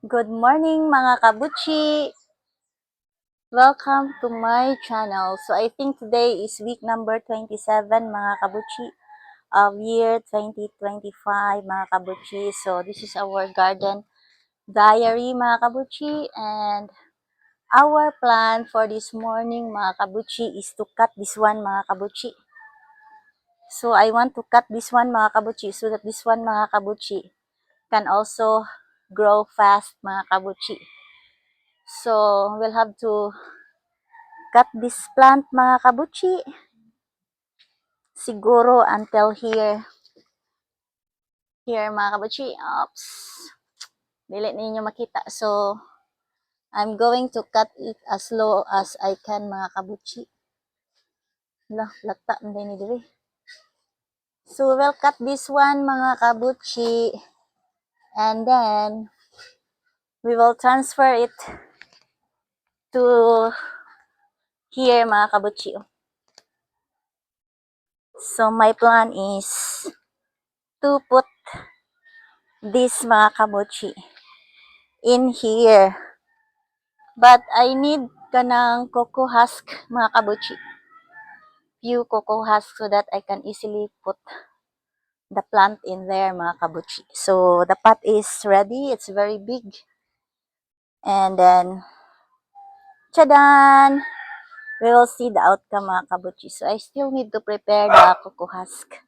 Good morning mga kabuchi! Welcome to my channel. So I think today is week number 27 mga kabuchi of year 2025 mga kabuchi. So this is our garden diary mga kabuchi, and our plan for this morning mga kabuchi is to cut this one mga kabuchi. So I want to cut this one mga kabuchi so that this one mga kabuchi can also grow fast mga kabuchi. So we'll have to cut this plant mga kabuchi siguro until here mga kabuchi. Oops, dili ninyo makita. So I'm going to cut it as low as I can mga kabuchi. Lata din ni diri. So we'll cut this one mga kabuchi, and then we will transfer it to here mga kabuchi. So my plan is to put this mga kabuchi in here, but I need kanang cocoa husk mga kabuchi, few cocoa husk, so that I can easily put the plant in there mga kabuchi. So the pot is ready, it's very big, and then chadan, we will see the outcome mga kabuchi. So I still need to prepare the cocoa husk,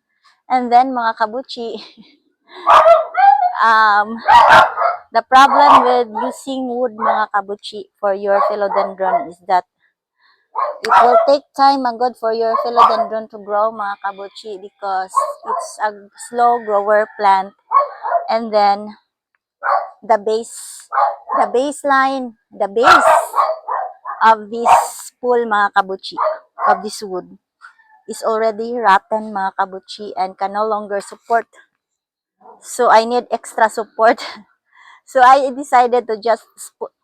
and then mga kabuchi, the problem with using wood mga kabuchi for your philodendron is that it will take time agad for your philodendron to grow mga kabuchi, because it's a slow grower plant, and then the base of this spool mga kabuchi, of this wood, is already rotten mga kabuchi and can no longer support. So I need extra support. So I decided to just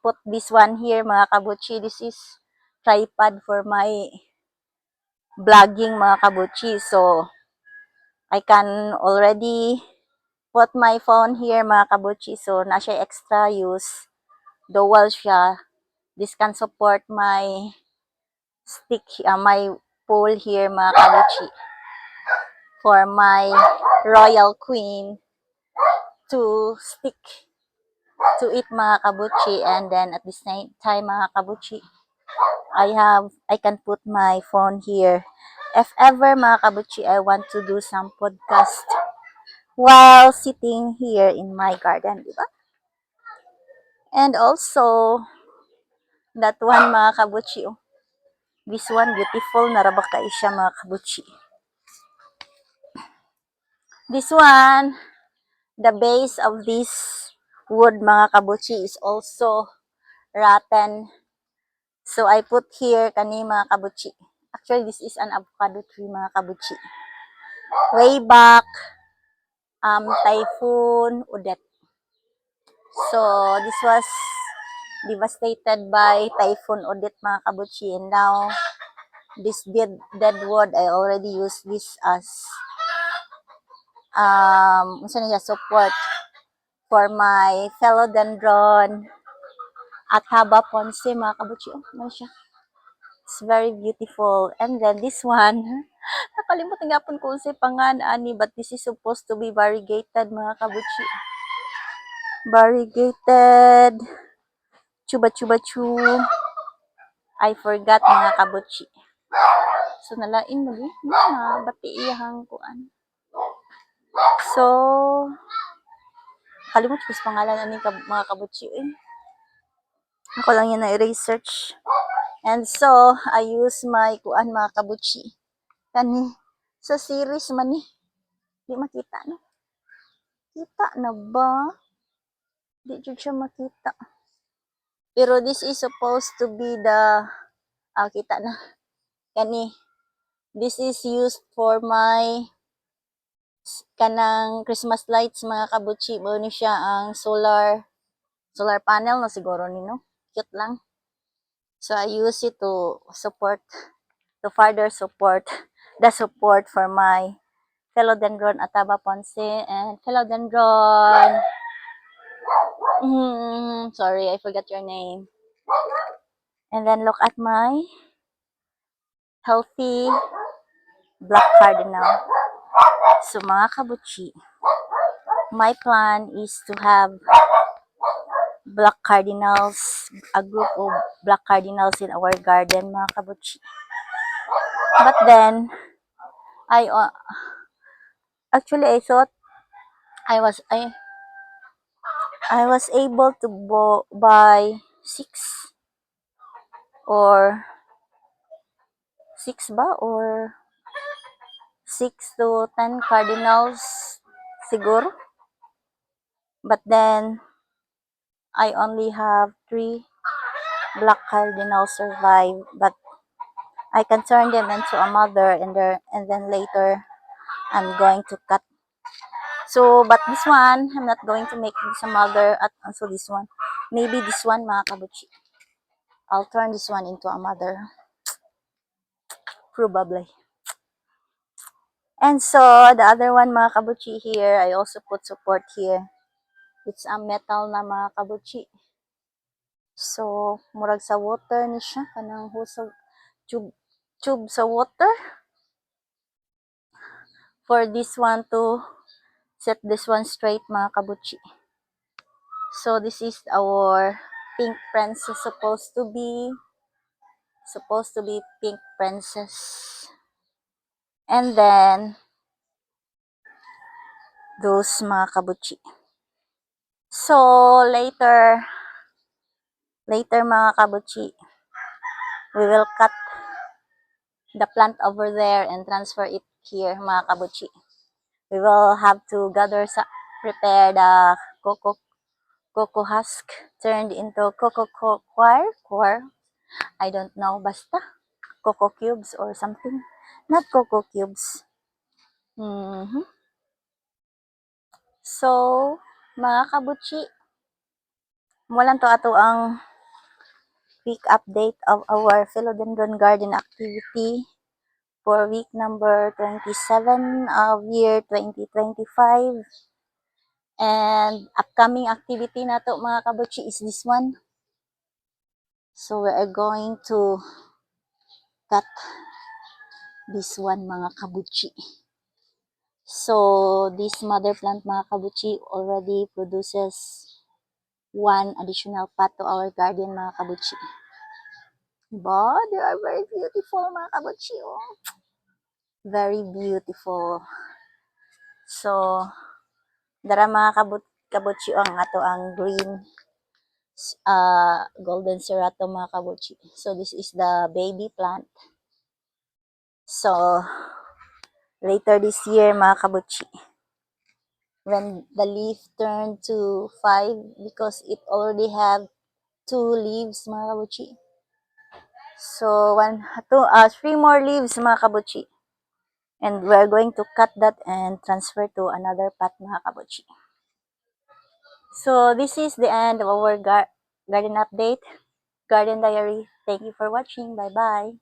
put this one here mga kabuchi. This is tripod for my vlogging mga kabuchi. So I can already put my phone here mga kabuchi. So na siya extra use. Dual siya. This can support my stick, my pole here mga kabuchi, for my royal queen to stick to it mga kabuchi. And then at the same time mga kabuchi, I can put my phone here if ever mga kabuchi I want to do some podcast while sitting here in my garden, diba? And also that one mga kabuchi, this one beautiful, naraba kay siya mga kabuchi. This one, the base of this wood mga kabuchi is also rotten. So I put here kani mga kabuchi. Actually, this is an avocado tree mga kabuchi. Way back, Typhoon Odette. So this was devastated by Typhoon Odette mga kabuchi, and now this dead wood, I already use this as support for my philodendron at Haba Ponce mga kabuchi. Ano siya? It's very beautiful. And then this one, nakalimutan nga po kung sa pangan-ani, but this is supposed to be variegated mga kabuchi. Variegated. Chuba-chuba-chu. I forgot mga kabuchi. So nalain mo din. Bati iyahang kuan. So, kalimutan ko sa pangalan ani mga kabuchi. Ako lang yan na i-research. And so, I use my kuan mga kabuchi. Kani, sa series man ni. Di makita no? Kita na ba? Di jud siya makita. Pero this is supposed to be the, kita na. Kani, this is used for my kanang Christmas lights mga kabuchi. Mo ni siya ang solar panel na siguro ni no. Cute lang. So I use it to further support the support for my philodendron Ataba Ponce and philodendron Sorry, I forgot your name. And then look at my healthy black cardinal. So mga kabutchi, my plan is to have black cardinals, a group of black cardinals in our garden, mga kabutchi. But then, actually I thought I was able to buy or or 6 to 10 cardinals siguro. But then I only have 3 black cardinals survive, but I can turn them into a mother, and then later I'm going to cut. So, but this one, I'm not going to make this a mother at also this one. Maybe this one, mga kabutchi. I'll turn this one into a mother. Probably. And so, the other one, mga kabutchi, here, I also put support here. It's a metal na, mga kabutchi. So, murag sa water ni siya. Kanang husog tube sa water. For this one to set this one straight, mga kabutchi. So, this is our pink princess supposed to be pink princess. And then, those mga kabutchi. So, later mga kabutchi, we will cut the plant over there and transfer it here, mga kabutchi. We will have to prepare the cocoa husk turned into cocoa coir. I don't know, basta. Cocoa cubes or something. Not cocoa cubes. So, mga kabutchi, mulan to ato ang quick update of our philodendron garden activity for week number 27 of year 2025. And upcoming activity na to, mga kabutchi, is this one. So, we are going to cut this one, mga kabutchi. So, this mother plant, mga kabutchi, already produces 1 additional pot to our garden, mga kabutchi. But they are very beautiful, mga kabutchi. Oh. Very beautiful. So, dara mga kabutchi, ang ato ang green golden cerato, mga kabutchi. So, this is the baby plant. So, later this year, mga kabutchi, when the leaf turned to 5, because it already have 2 leaves, mga kabutchi. So, 3 more leaves, mga kabutchi. And we're going to cut that and transfer to another pot, mga kabutchi. So, this is the end of our garden update, garden diary. Thank you for watching. Bye-bye.